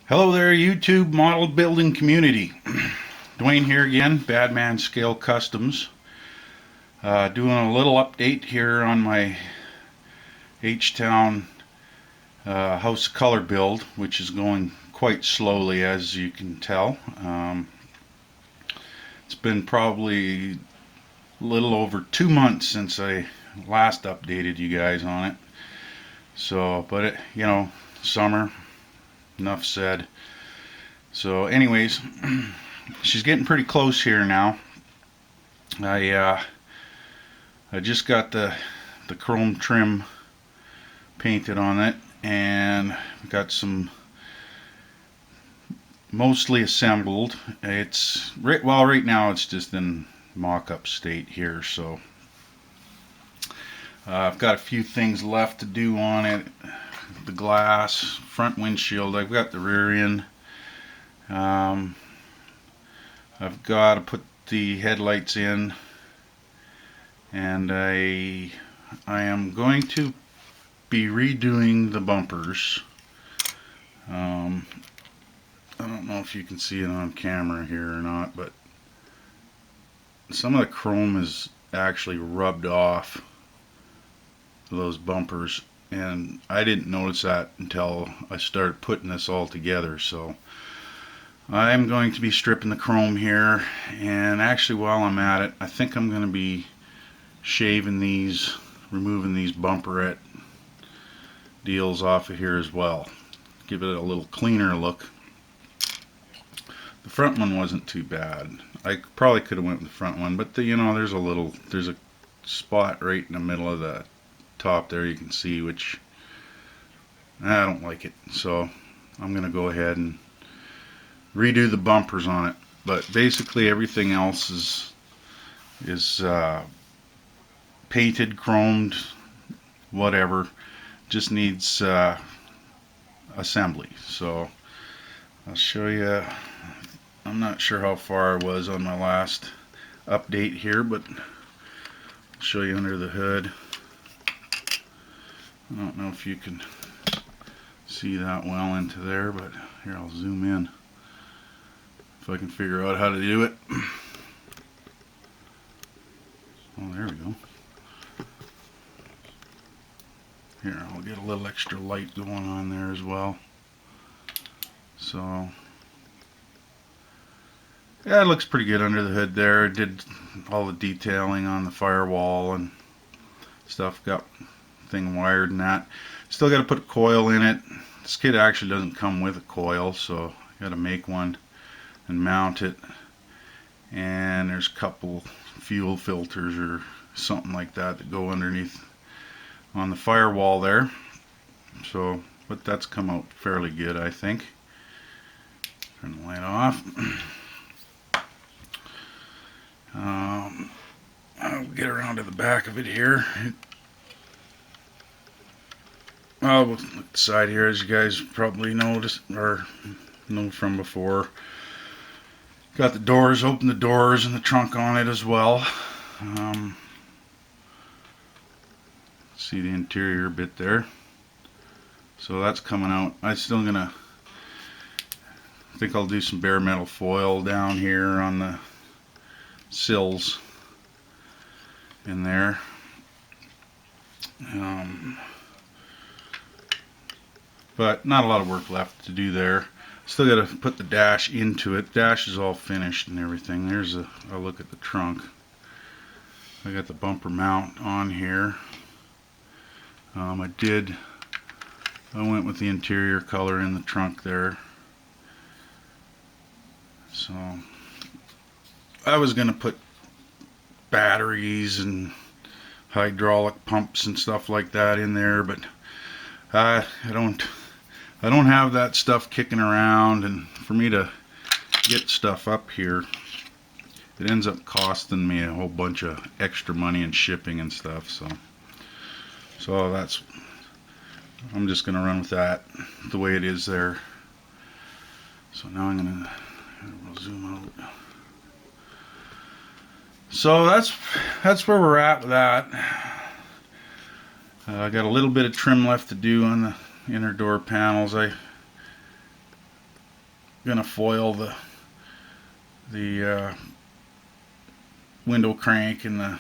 Hello there, YouTube model building community. Dwayne here again, Badman Scale Customs. Doing a little update here on my HTOWN House of Kolor build, which is going quite slowly, as you can tell. It's been probably a little over 2 months since I last updated you guys on it. So, but summer. Enough said. So anyways, she's getting pretty close here now. I just got the chrome trim painted on it, and got some mostly assembled. It's right now it's just in mock-up state here, so I've got a few things left to do on it. The glass, front windshield, I've got the rear end. I've got to put the headlights in, and I am going to be redoing the bumpers. I don't know if you can see it on camera here or not, but some of the chrome is actually rubbed off those bumpers, and I didn't notice that until I started putting this all together. So I'm going to be stripping the chrome here, and actually while I'm at it, I think I'm going to be shaving these, removing these bumperette deals off of here as well. Give it a little cleaner look. The front one wasn't too bad. I probably could have went with the front one, but there's a spot right in the middle of the top there, you can see, which I don't like it. So I'm gonna go ahead and redo the bumpers on it. But basically everything else is painted, chromed, whatever. Just needs assembly. So I'll show you. I'm not sure how far I was on my last update here, but I'll show you under the hood. I don't know if you can see that well into there, but here, I'll zoom in if I can figure out how to do it. Oh, there we go. Here, I'll get a little extra light going on there as well. So yeah, it looks pretty good under the hood there. I did all the detailing on the firewall and stuff, got thing wired and that. Still got to put a coil in it. This kit actually doesn't come with a coil, so I got to make one and mount it. And there's a couple fuel filters or something like that that go underneath on the firewall there. So, but that's come out fairly good, I think. Turn the light off. I'll get around to the back of it here. We'll look at the side here, as you guys probably noticed or know from before. Got the doors, open the doors and the trunk on it as well. See the interior bit there. So that's coming out. I think I'll do some bare metal foil down here on the sills in there. But not a lot of work left to do there. Still got to put the dash into it. Dash is all finished and everything. There's a look at the trunk. I got the bumper mount on here. I went with the interior color in the trunk there. So I was going to put batteries and hydraulic pumps and stuff like that in there, but I don't have that stuff kicking around, and for me to get stuff up here, it ends up costing me a whole bunch of extra money in shipping and stuff. So that's, I'm just gonna run with that the way it is there. So now we'll zoom out. So that's where we're at with that. I got a little bit of trim left to do on the inner door panels. I gonna foil the window crank and the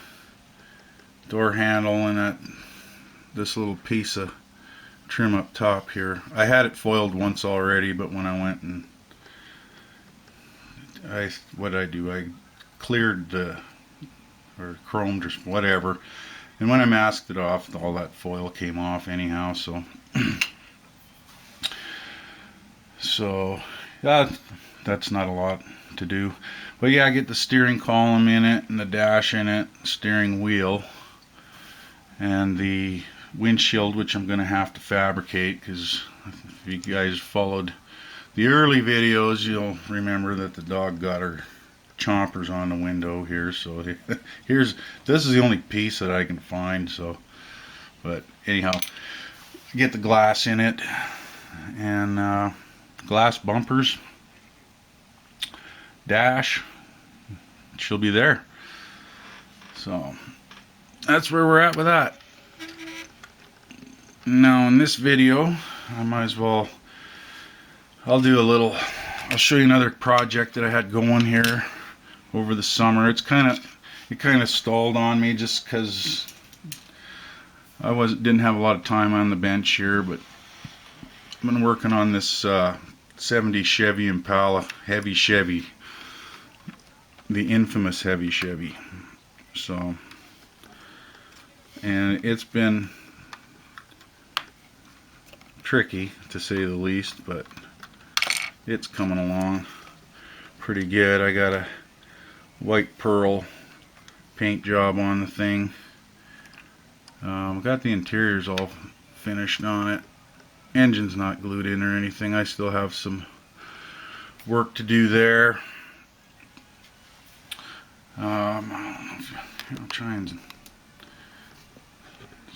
door handle and this little piece of trim up top here. I had it foiled once already, but when I went and what I do, I cleared or chromed or whatever, and when I masked it off, all that foil came off anyhow. So that's not a lot to do. But yeah, I get the steering column in it and the dash in it, steering wheel, and the windshield, which I'm going to have to fabricate, because if you guys followed the early videos, you'll remember that the dog got her chompers on the window here. So this is the only piece that I can find. So, but anyhow, get the glass in it and glass bumpers, dash, she'll be there. So that's where we're at with that. Now in this video, I might as well, I'll show you another project that I had going here over the summer. It kind of stalled on me just because I didn't have a lot of time on the bench here, but I've been working on this 70 Chevy Impala, heavy Chevy, the infamous heavy Chevy. So, and it's been tricky to say the least, but it's coming along pretty good. I got a white pearl paint job on the thing. Got the interiors all finished on it. Engine's not glued in or anything. I still have some work to do there. I don't know if I'll try and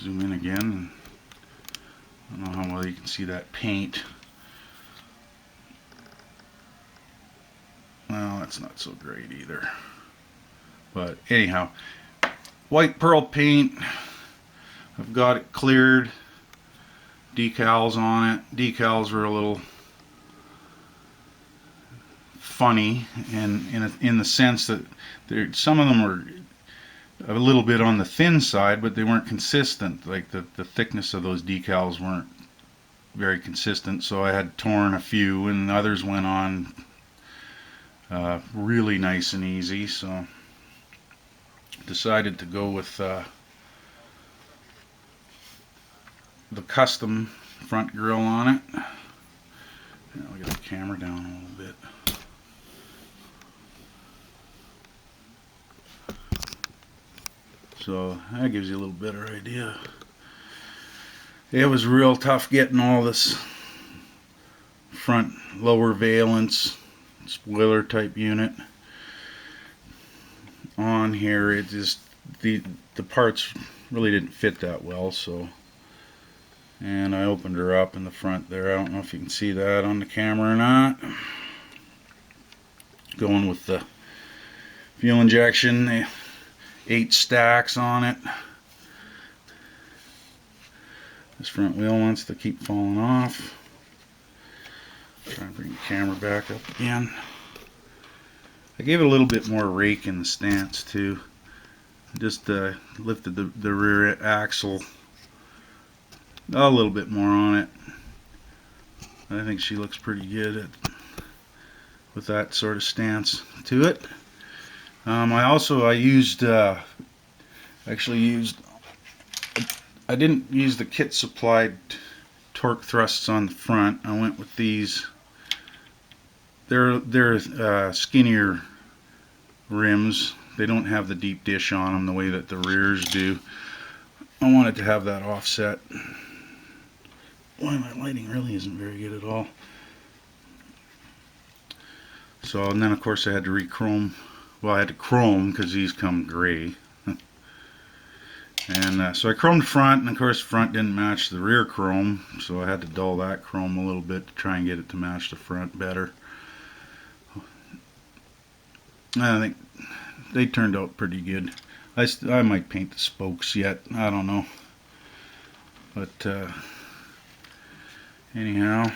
zoom in again. I don't know how well you can see that paint. Well, that's not so great either. But anyhow, white pearl paint. I've got it cleared. Decals on it. Decals were a little funny, and in the sense that some of them were a little bit on the thin side, but they weren't consistent. Like the thickness of those decals weren't very consistent, so I had torn a few, and others went on really nice and easy. So decided to go with the custom front grille on it. I'll get the camera down a little bit. So that gives you a little better idea. It was real tough getting all this front lower valence spoiler type unit on here. It just the parts really didn't fit that well. So, and I opened her up in the front there. I don't know if you can see that on the camera or not. Going with the fuel injection, 8 stacks on it. This front wheel wants to keep falling off. Try and bring the camera back up again. I gave it a little bit more rake in the stance too. Just lifted the rear axle a little bit more on it. I think she looks pretty good with that sort of stance to it. I didn't use the kit supplied torque thrusts on the front. I went with these. They're skinnier rims. They don't have the deep dish on them the way that the rears do. I wanted to have that offset. Boy, my lighting really isn't very good at all. So, and then of course I had to re-chrome. Well, I had to chrome because these come gray. And so I chromed the front, and of course the front didn't match the rear chrome, so I had to dull that chrome a little bit to try and get it to match the front better. I think they turned out pretty good. I might paint the spokes yet, I don't know. But anyhow,